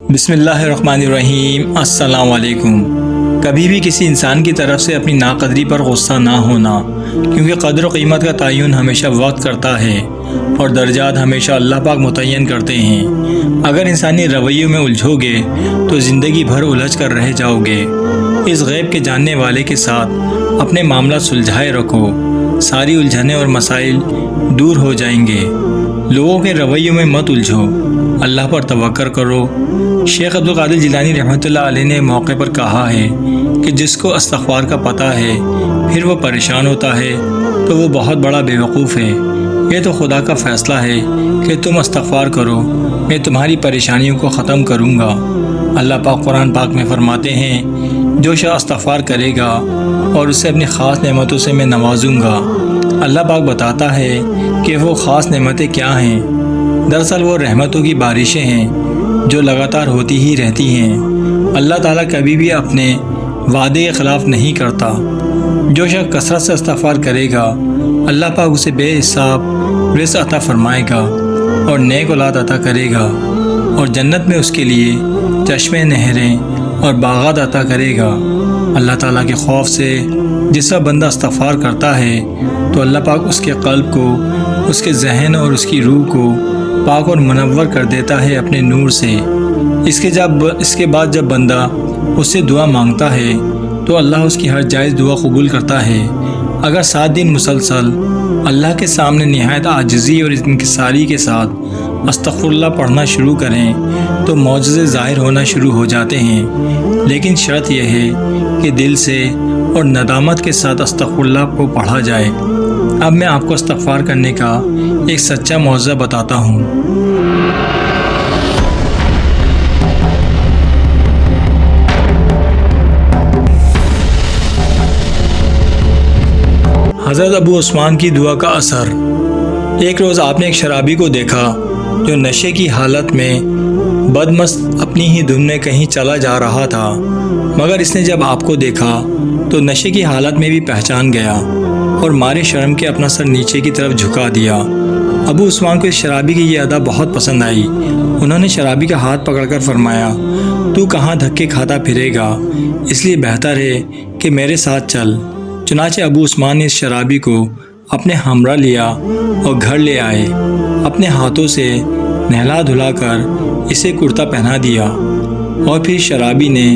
بسم اللہ الرحمن الرحیم۔ السلام علیکم۔ کبھی بھی کسی انسان کی طرف سے اپنی ناقدری پر غصہ نہ ہونا، کیونکہ قدر و قیمت کا تعین ہمیشہ وقت کرتا ہے اور درجات ہمیشہ اللہ پاک متعین کرتے ہیں۔ اگر انسانی رویوں میں الجھو گے تو زندگی بھر الجھ کر رہ جاؤ گے۔ اس غیب کے جاننے والے کے ساتھ اپنے معاملات سلجھائے رکھو، ساری الجھنیں اور مسائل دور ہو جائیں گے۔ لوگوں کے رویوں میں مت الجھو، اللہ پر توکل کرو۔ شیخ عبدالقادر جیلانی رحمۃ اللہ علیہ نے موقع پر کہا ہے کہ جس کو استغفار کا پتہ ہے پھر وہ پریشان ہوتا ہے تو وہ بہت بڑا بیوقوف ہے۔ یہ تو خدا کا فیصلہ ہے کہ تم استغفار کرو، میں تمہاری پریشانیوں کو ختم کروں گا۔ اللہ پاک قرآن پاک میں فرماتے ہیں، جو شخص استغفار کرے گا اور اسے اپنی خاص نعمتوں سے میں نوازوں گا۔ اللہ پاک بتاتا ہے کہ وہ خاص نعمتیں کیا ہیں۔ دراصل وہ رحمتوں کی بارشیں ہیں جو لگاتار ہوتی ہی رہتی ہیں۔ اللہ تعالیٰ کبھی بھی اپنے وعدے کے خلاف نہیں کرتا۔ جو شخص کثرت سے استغفار کرے گا، اللہ پاک اسے بے حساب رزق عطا فرمائے گا اور نیک اولاد عطا کرے گا، اور جنت میں اس کے لیے چشمے، نہریں اور باغات عطا کرے گا۔ اللہ تعالیٰ کے خوف سے جس وقت بندہ استغفار کرتا ہے تو اللہ پاک اس کے قلب کو، اس کے ذہن اور اس کی روح کو پاک اور منور کر دیتا ہے اپنے نور سے۔ اس کے بعد جب بندہ اس سے دعا مانگتا ہے تو اللہ اس کی ہر جائز دعا قبول کرتا ہے۔ اگر 7 دن مسلسل اللہ کے سامنے نہایت عاجزی اور انکساری کے ساتھ استغفر اللہ پڑھنا شروع کریں تو معجزے ظاہر ہونا شروع ہو جاتے ہیں، لیکن شرط یہ ہے کہ دل سے اور ندامت کے ساتھ استغفر اللہ کو پڑھا جائے۔ اب میں آپ کو استغفار کرنے کا ایک سچا معجزہ بتاتا ہوں۔ حضرت ابو عثمان کی دعا کا اثر۔ ایک روز آپ نے ایک شرابی کو دیکھا جو نشے کی حالت میں بدمست اپنی ہی دھن میں کہیں چلا جا رہا تھا، مگر اس نے جب آپ کو دیکھا تو نشے کی حالت میں بھی پہچان گیا اور مارے شرم کے اپنا سر نیچے کی طرف جھکا دیا۔ ابو عثمان کو اس شرابی کی یہ ادا بہت پسند آئی۔ انہوں نے شرابی کا ہاتھ پکڑ کر فرمایا، تو کہاں دھکے کھاتا پھرے گا، اس لیے بہتر ہے کہ میرے ساتھ چل۔ چنانچہ ابو عثمان نے اس شرابی کو اپنے ہمراہ لیا اور گھر لے آئے۔ اپنے ہاتھوں سے نہلا دھلا کر اسے کرتا پہنا دیا اور پھر شرابی نے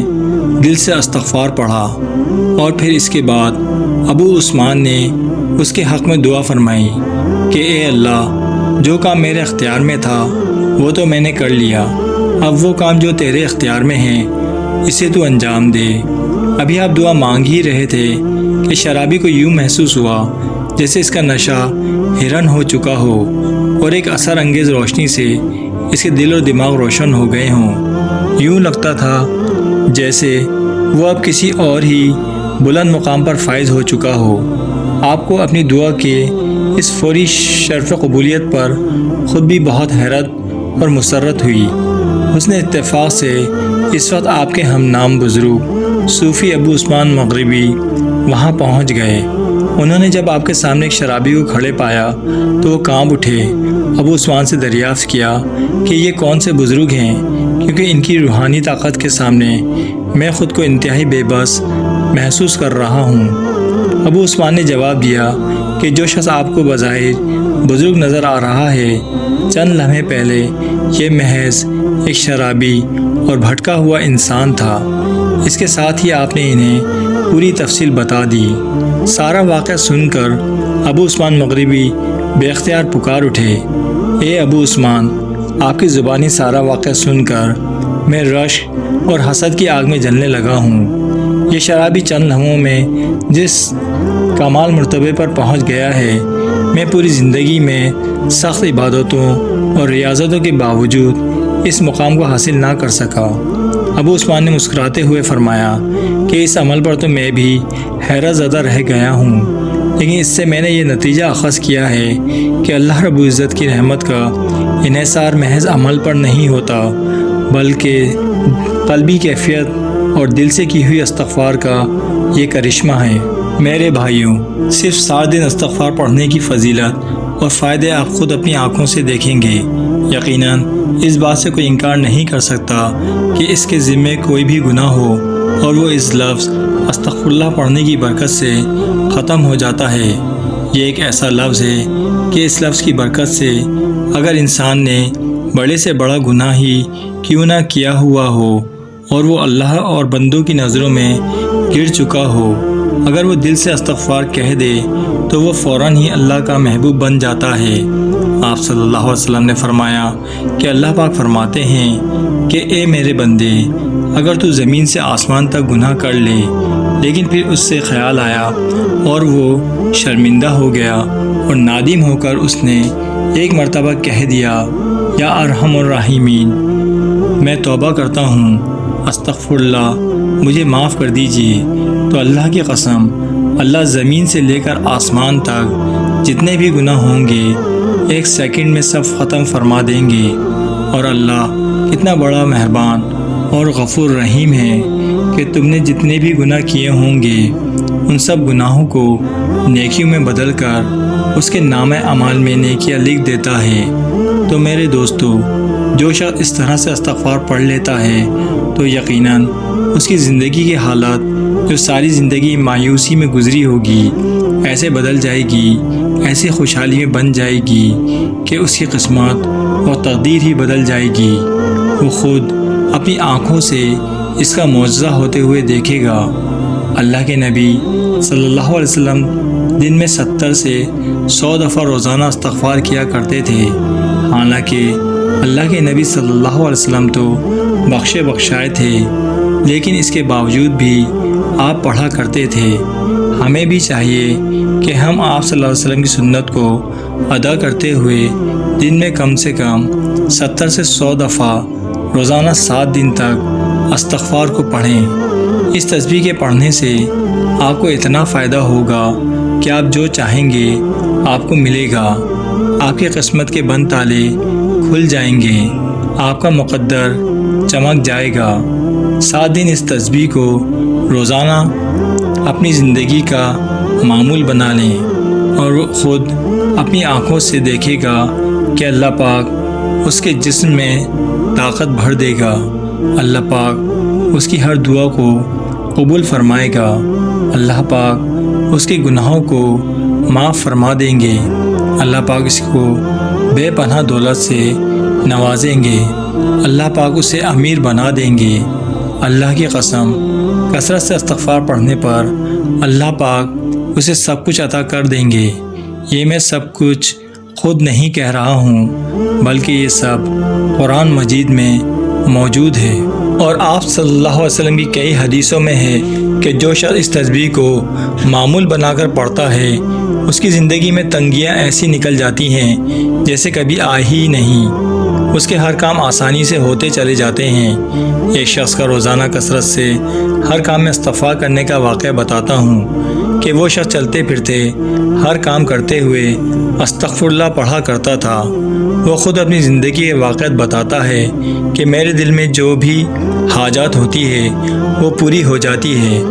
دل سے استغفار پڑھا، اور پھر اس کے بعد ابو عثمان نے اس کے حق میں دعا فرمائی کہ اے اللہ، جو کام میرے اختیار میں تھا وہ تو میں نے کر لیا، اب وہ کام جو تیرے اختیار میں ہیں اسے تو انجام دے۔ ابھی آپ دعا مانگ ہی رہے تھے کہ شرابی کو یوں محسوس ہوا جیسے اس کا نشہ ہرن ہو چکا ہو، اور ایک اثر انگیز روشنی سے اس کے دل اور دماغ روشن ہو گئے ہوں۔ یوں لگتا تھا جیسے وہ اب کسی اور ہی بلند مقام پر فائز ہو چکا ہو۔ آپ کو اپنی دعا کے اس فوری شرف قبولیت پر خود بھی بہت حیرت اور مسرت ہوئی۔ حسن اتفاق سے اس وقت آپ کے ہم نام بزرگ صوفی ابو عثمان مغربی وہاں پہنچ گئے۔ انہوں نے جب آپ کے سامنے ایک شرابی کو کھڑے پایا تو وہ کانپ اٹھے۔ ابو عثمان سے دریافت کیا کہ یہ کون سے بزرگ ہیں، کیونکہ ان کی روحانی طاقت کے سامنے میں خود کو انتہائی بے بس محسوس کر رہا ہوں۔ ابو عثمان نے جواب دیا کہ جو شخص آپ کو بظاہر بزرگ نظر آ رہا ہے، چند لمحے پہلے یہ محض ایک شرابی اور بھٹکا ہوا انسان تھا۔ اس کے ساتھ ہی آپ نے انہیں پوری تفصیل بتا دی۔ سارا واقعہ سن کر ابو عثمان مغربی بے اختیار پکار اٹھے، اے ابو عثمان، آپ کی زبانی سارا واقعہ سن کر میں رشک اور حسد کی آگ میں جلنے لگا ہوں۔ یہ شرابی چند لمحوں میں جس کمال مرتبے پر پہنچ گیا ہے، میں پوری زندگی میں سخت عبادتوں اور ریاضتوں کے باوجود اس مقام کو حاصل نہ کر سکا۔ ابو عثمان نے مسکراتے ہوئے فرمایا کہ اس عمل پر تو میں بھی حیرت زدہ رہ گیا ہوں، لیکن اس سے میں نے یہ نتیجہ اخذ کیا ہے کہ اللہ رب العزت کی رحمت کا انحصار محض عمل پر نہیں ہوتا، بلکہ قلبی کیفیت اور دل سے کی ہوئی استغفار کا یہ کرشمہ ہے۔ میرے بھائیوں، صرف 7 دن استغفار پڑھنے کی فضیلت اور فائدے آپ خود اپنی آنکھوں سے دیکھیں گے۔ یقیناً اس بات سے کوئی انکار نہیں کر سکتا کہ اس کے ذمے کوئی بھی گناہ ہو اور وہ اس لفظ استغفر اللہ پڑھنے کی برکت سے ختم ہو جاتا ہے۔ یہ ایک ایسا لفظ ہے کہ اس لفظ کی برکت سے اگر انسان نے بڑے سے بڑا گناہ ہی کیوں نہ کیا ہوا ہو اور وہ اللہ اور بندوں کی نظروں میں گر چکا ہو، اگر وہ دل سے استغفار کہہ دے تو وہ فوراً ہی اللہ کا محبوب بن جاتا ہے۔ آپ صلی اللہ علیہ وسلم نے فرمایا کہ اللہ پاک فرماتے ہیں کہ اے میرے بندے، اگر تو زمین سے آسمان تک گناہ کر لے لیکن پھر اس سے خیال آیا اور وہ شرمندہ ہو گیا اور نادم ہو کر اس نے ایک مرتبہ کہہ دیا یا ارحم الراحمین، میں توبہ کرتا ہوں، استغفر اللہ، مجھے معاف کر دیجیے، تو اللہ کی قسم اللہ زمین سے لے کر آسمان تک جتنے بھی گناہ ہوں گے ایک سیکنڈ میں سب ختم فرما دیں گے۔ اور اللہ کتنا بڑا مہربان اور غفور رحیم ہے کہ تم نے جتنے بھی گناہ کیے ہوں گے ان سب گناہوں کو نیکیوں میں بدل کر اس کے نامہ اعمال میں نیکیاں لکھ دیتا ہے۔ تو میرے دوستو، جو شخص اس طرح سے استغفار پڑھ لیتا ہے تو یقیناً اس کی زندگی کی حالت جو ساری زندگی مایوسی میں گزری ہوگی ایسے بدل جائے گی، ایسی خوشحالی میں بن جائے گی کہ اس کی قسمت اور تقدیر ہی بدل جائے گی۔ وہ خود اپنی آنکھوں سے اس کا معجزہ ہوتے ہوئے دیکھے گا۔ اللہ کے نبی صلی اللہ علیہ وسلم دن میں 70 سے 100 دفعہ روزانہ استغفار کیا کرتے تھے، حالانکہ اللہ کے نبی صلی اللہ علیہ وسلم تو بخشے بخشائے تھے، لیکن اس کے باوجود بھی آپ پڑھا کرتے تھے۔ ہمیں بھی چاہیے کہ ہم آپ صلی اللہ علیہ وسلم کی سنت کو ادا کرتے ہوئے دن میں کم سے کم 70 سے 100 دفعہ روزانہ 7 دن تک استغفار کو پڑھیں۔ اس تسبیح کے پڑھنے سے آپ کو اتنا فائدہ ہوگا کہ آپ جو چاہیں گے آپ کو ملے گا، آپ کی قسمت کے بند تالے کھل جائیں گے، آپ کا مقدر چمک جائے گا۔ 7 دن اس تسبیح کو روزانہ اپنی زندگی کا معمول بنا لیں اور وہ خود اپنی آنکھوں سے دیکھے گا کہ اللہ پاک اس کے جسم میں طاقت بھر دے گا، اللہ پاک اس کی ہر دعا کو قبول فرمائے گا، اللہ پاک اس کے گناہوں کو معاف فرما دیں گے، اللہ پاک اس کو بے پناہ دولت سے نوازیں گے، اللہ پاک اسے امیر بنا دیں گے۔ اللہ کی قسم کثرت سے استغفار پڑھنے پر اللہ پاک اسے سب کچھ عطا کر دیں گے۔ یہ میں سب کچھ خود نہیں کہہ رہا ہوں بلکہ یہ سب قرآن مجید میں موجود ہے، اور آپ صلی اللہ علیہ وسلم کی کئی حدیثوں میں ہے کہ جو شخص اس تسبیح کو معمول بنا کر پڑھتا ہے اس کی زندگی میں تنگیاں ایسی نکل جاتی ہیں جیسے کبھی آئی ہی نہیں، اس کے ہر کام آسانی سے ہوتے چلے جاتے ہیں۔ ایک شخص کا روزانہ کثرت سے ہر کام میں استغفار کرنے کا واقعہ بتاتا ہوں کہ وہ شخص چلتے پھرتے ہر کام کرتے ہوئے استغفر اللہ پڑھا کرتا تھا۔ وہ خود اپنی زندگی کے واقعات بتاتا ہے کہ میرے دل میں جو بھی حاجات ہوتی ہے وہ پوری ہو جاتی ہے،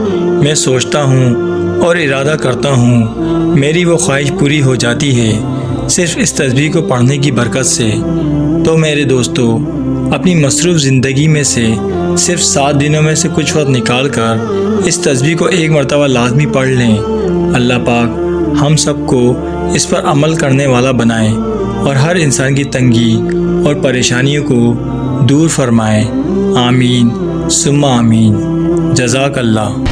میں سوچتا ہوں اور ارادہ کرتا ہوں میری وہ خواہش پوری ہو جاتی ہے صرف اس تسبیح کو پڑھنے کی برکت سے۔ تو میرے دوستو، اپنی مصروف زندگی میں سے صرف 7 دنوں میں سے کچھ وقت نکال کر اس تسبیح کو ایک مرتبہ لازمی پڑھ لیں۔ اللہ پاک ہم سب کو اس پر عمل کرنے والا بنائے اور ہر انسان کی تنگی اور پریشانیوں کو دور فرمائے۔ آمین ثم آمین۔ جزاک اللہ۔